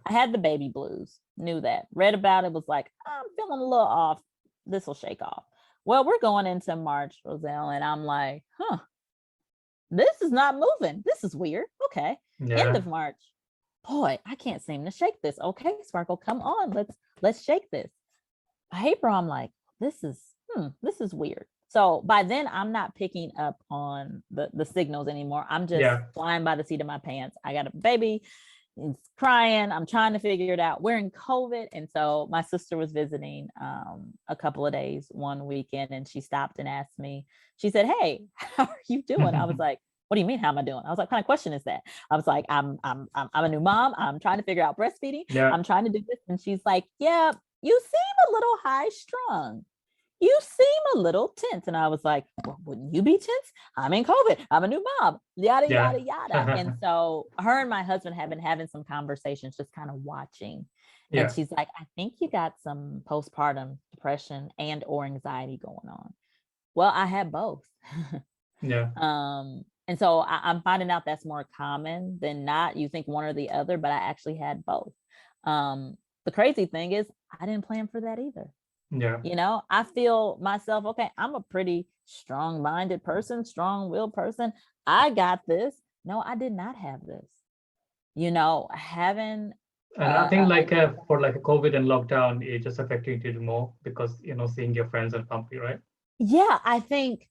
I had the baby blues, knew that, read about it, was like, I'm feeling a little off. This will shake off. Well, we're going into March, Roselle, and I'm like, this is not moving. This is weird. Okay. End Yeah. of March. Boy, I can't seem to shake this. Okay, Sparkle, come on. Let's shake this. April, I'm like, this is weird. So by then I'm not picking up on the signals anymore. I'm just Yeah. flying by the seat of my pants. I got a baby, it's crying. I'm trying to figure it out. We're in COVID. And so my sister was visiting a couple of days, one weekend, and she stopped and asked me, she said, hey, how are you doing? I was like, what do you mean? How am I doing? I was like, what kind of question is that? I was like, I'm a new mom. I'm trying to figure out breastfeeding. Yeah. I'm trying to do this. And she's like, yeah, you seem a little high strung. You seem a little tense. And I was like, well, wouldn't you be tense? I'm in COVID. I'm a new mom, yada, Yeah. yada, yada. And so her and my husband have been having some conversations, just kind of watching. And Yeah. she's like, I think you got some postpartum depression and or anxiety going on. Well, I had both. Yeah. And so I'm finding out that's more common than not. You think one or the other, but I actually had both. The crazy thing is I didn't plan for that either. Yeah. You know, I feel myself, okay, I'm a pretty strong-minded person, strong-willed person. I got this. No, I did not have this. You know, having And I think like for like a COVID and lockdown, it just affected you more because, you know, seeing your friends and family, right? yeah, I think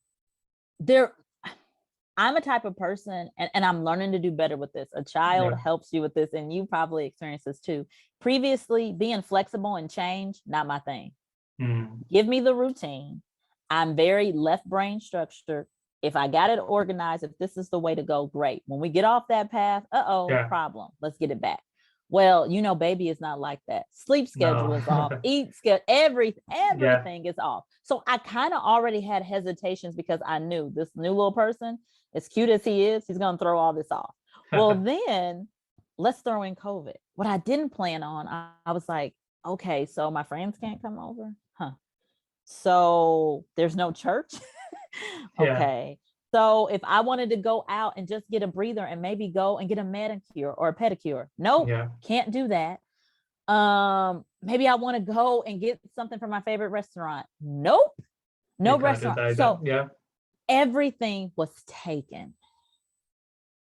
I'm a type of person, and I'm learning to do better with this. A child Yeah. helps you with this, and you probably experienced this too. Previously, being flexible and change, not my thing. Mm. Give me the routine. I'm very left brain structured. If I got it organized, if this is the way to go, great. When we get off that path, Yeah. problem. Let's get it back. Well, you know, baby is not like that. Sleep schedule No. is off. Eat schedule, Yeah. everything is off. So I kind of already had hesitations because I knew this new little person, as cute as he is, he's going to throw all this off. Well, then let's throw in COVID. What I didn't plan on, I was like, okay, so my friends can't come over. So there's no church. Yeah. Okay. So if I wanted to go out and just get a breather and maybe go and get a manicure or a pedicure, nope, Yeah. can't do that. Maybe I want to go and get something from my favorite restaurant. Nope, You no can't do restaurant. that either. So Yeah. everything was taken.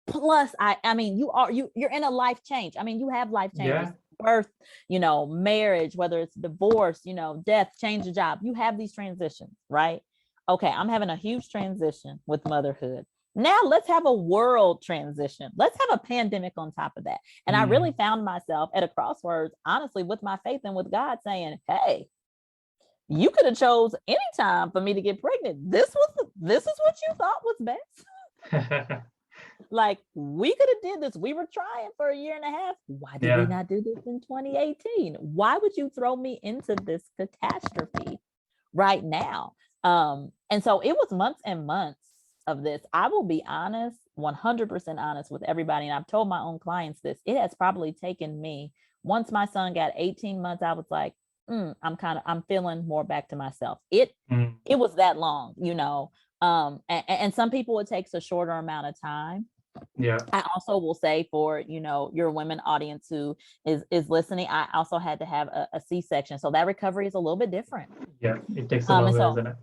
Plus, I mean, you're in a life change. I mean, you have life changes, Yeah. birth, you know, marriage, whether it's divorce, you know, death, change of job. You have these transitions, right? Okay, I'm having a huge transition with motherhood. Now let's have a world transition. Let's have a pandemic on top of that. And I really Mm. found myself at a crossroads, honestly, with my faith and with God saying, hey, you could have chose any time for me to get pregnant. This is what you thought was best. Like, we could have did this. We were trying for a year and a half. Why did we Yeah. not do this in 2018? Why would you throw me into this catastrophe right now? And so it was months and months of this. I will be honest, 100% honest with everybody. And I've told my own clients this. It has probably taken me, once my son got 18 months, I was like, I'm feeling more back to myself. It Mm. was that long, you know. And some people, it takes a shorter amount of time. Yeah. I also will say, for, you know, your women audience who is listening, I also had to have a C-section. So that recovery is a little bit different. Yeah. It takes a And longer, so isn't it?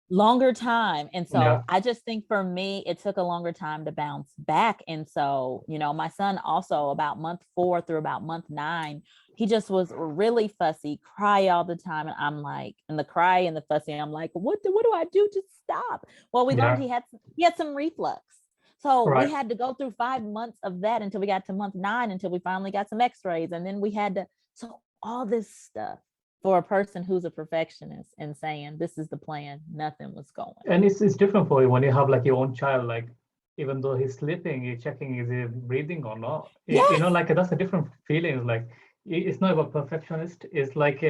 longer time. And Yeah. so I just think for me, it took a longer time to bounce back. And so, you know, my son also, about month 4 through about month 9, he just was really fussy, cry all the time. And I'm like, and the cry and the fussy, I'm like, what do I do to stop? Well, we learned Yeah. he had some reflux. So we Right. had to go through 5 months of that until we got to month 9, until we finally got some x-rays. And then we had to, so all this stuff for a person who's a perfectionist and saying, this is the plan, nothing was going. And it's different for you when you have like your own child, like even though he's sleeping, you're checking is he breathing or not. You know, Yes. like that's a different feeling. Like it's not about perfectionist. It's like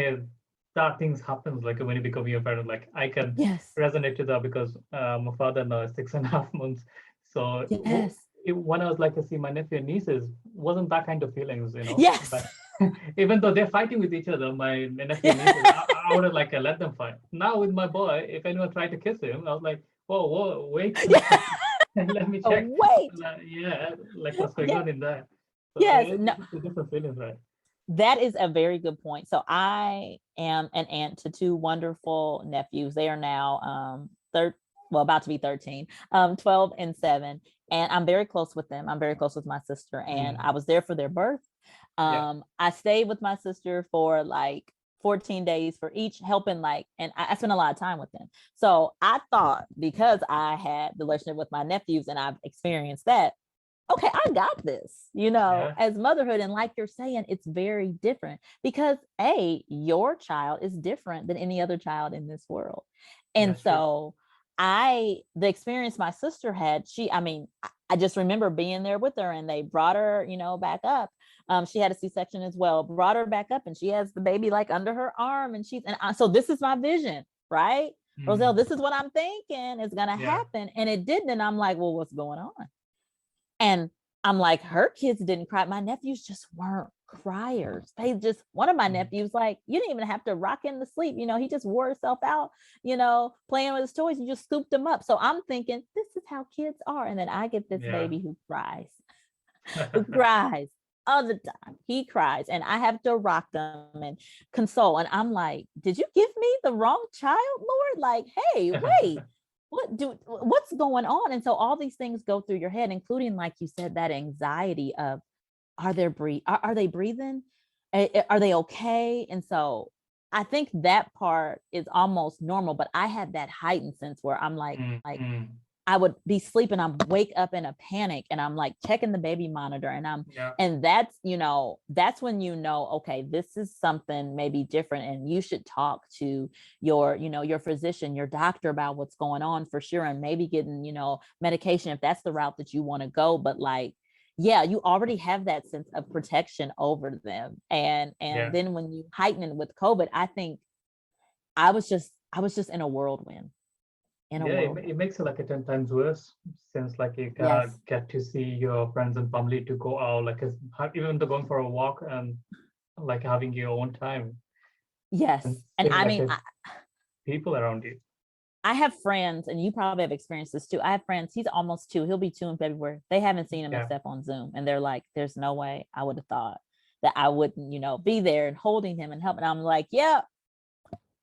that things happens like when you become your parent. Like I can Yes. resonate to that because my father now is 6.5 months. So Yes. when I was like to see my nephew and nieces, wasn't that kind of feelings, you know? Yes. But even though they're fighting with each other, my nephew and nieces, I would have like let them fight. Now with my boy, if anyone tried to kiss him, I was like, whoa, wait, Yeah. let me Oh, check. wait. Like, yeah, like what's going Yes. on in there. So Yes. No. it's a different feelings, right? That is a very good point. So I am an aunt to two wonderful nephews. They are now about to be 13, 12 and 7. And I'm very close with them. I'm very close with my sister. And I was there for their birth. Yeah. I stayed with my sister for like 14 days for each, helping and I spent a lot of time with them. So I thought, because I had the relationship with my nephews and I've experienced that, okay, I got this, Yeah. as motherhood. And like you're saying, it's very different because your child is different than any other child in this world. Yeah. And Sure. so the experience my sister had, I just remember being there with her, and they brought her, back up. She had a C-section as well, brought her back up, and she has the baby like under her arm, and so this is my vision, right? Roselle, this is what I'm thinking is going to Yeah. happen. And it didn't. And I'm like, well, what's going on? And I'm like, her kids didn't cry. My nephews just weren't criers. One of my nephews, like, you didn't even have to rock him to sleep. He just wore himself out, playing with his toys. You just scooped him up. So I'm thinking, this is how kids are. And then I get this Yeah. baby who cries, who cries all the time. He cries, and I have to rock them and console. And I'm like, did you give me the wrong child, Lord? Like, hey, wait, what's going on? And so all these things go through your head, including, like you said, that anxiety of, are they breathing? Are they okay? And so I think that part is almost normal, but I had that heightened sense where I'm like I would be sleeping, I'm wake up in a panic, and I'm like checking the baby monitor, and Yeah. and that's when okay, this is something maybe different, and you should talk to your physician, your doctor, about what's going on for sure, and maybe getting medication if that's the route that you want to go. But you already have that sense of protection over them, and Yeah. then when you heighten it with COVID, I think I was just in a whirthound. Yeah, it makes it like a 10 times worse, since like you Yes. get to see your friends and family to go out, like even to going for a walk and like having your own time Yes. and And seeing I like mean, people around you. I have friends, and you probably have experienced this too. I have friends, he's almost 2, he'll be 2 in February. They haven't seen him Yeah. except on Zoom. And they're like, there's no way I would have thought that I wouldn't, be there and holding him and helping. I'm like, yeah,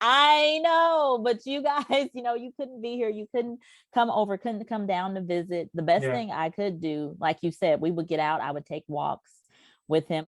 I know, but you guys, you couldn't be here. You couldn't come over, couldn't come down to visit. The best Yeah. thing I could do, like you said, we would get out, I would take walks with him.